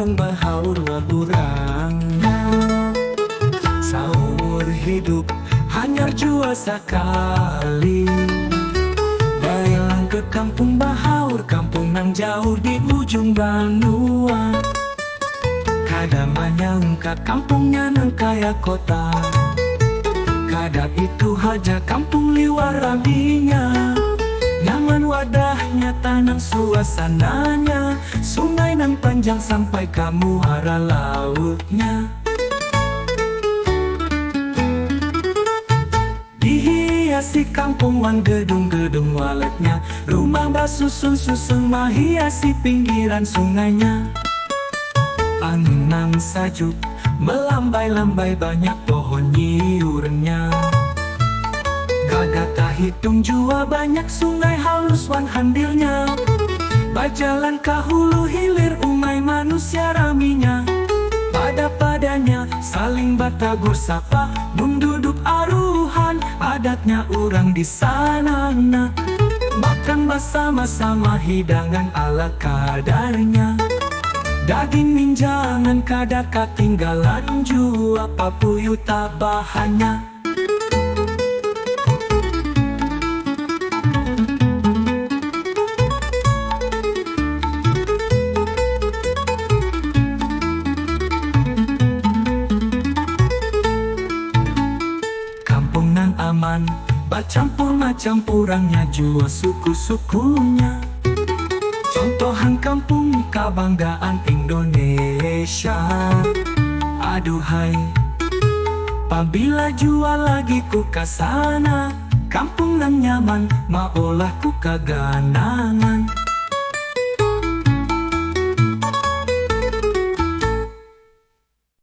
kampung bahaur waburang. Seumur hidup hanya jua sekali. Baiklah ke kampung bahaur, kampung nang jauh di ujung benua. Kadamanya engkau kampungnya nang kaya kota. Kadang itu haja kampung liwar rabinya. Nyaman wadahnya, tanang suasananya. Sungai nang panjang sampai kamu hara lautnya. Dihiasi kampung wan gedung-gedung waletnya. Rumah basusun-susun menghiasi pinggiran sungainya. Angin nang sajuk melambai-lambai, banyak pohon nyiurnya. Kagak tak hitung jua banyak sungai halus wan handilnya. Bajalan ke hulu hilir umai manusia raminya. Pada-padanya saling batagur sapa, menduduk aruhan. Adatnya orang di sana makan bersama-sama hidangan ala kadarnya. Daging minjangan kada ketinggalan jua, papuyu tabahannya. Kampung nang aman, bacampur macam purangnya jua suku-sukunya. Contohan kampung kebanggaan Indonesia. Aduhai, apabila jua lagi ku kasana, kampung nang nyaman, maolah ku kaganangan.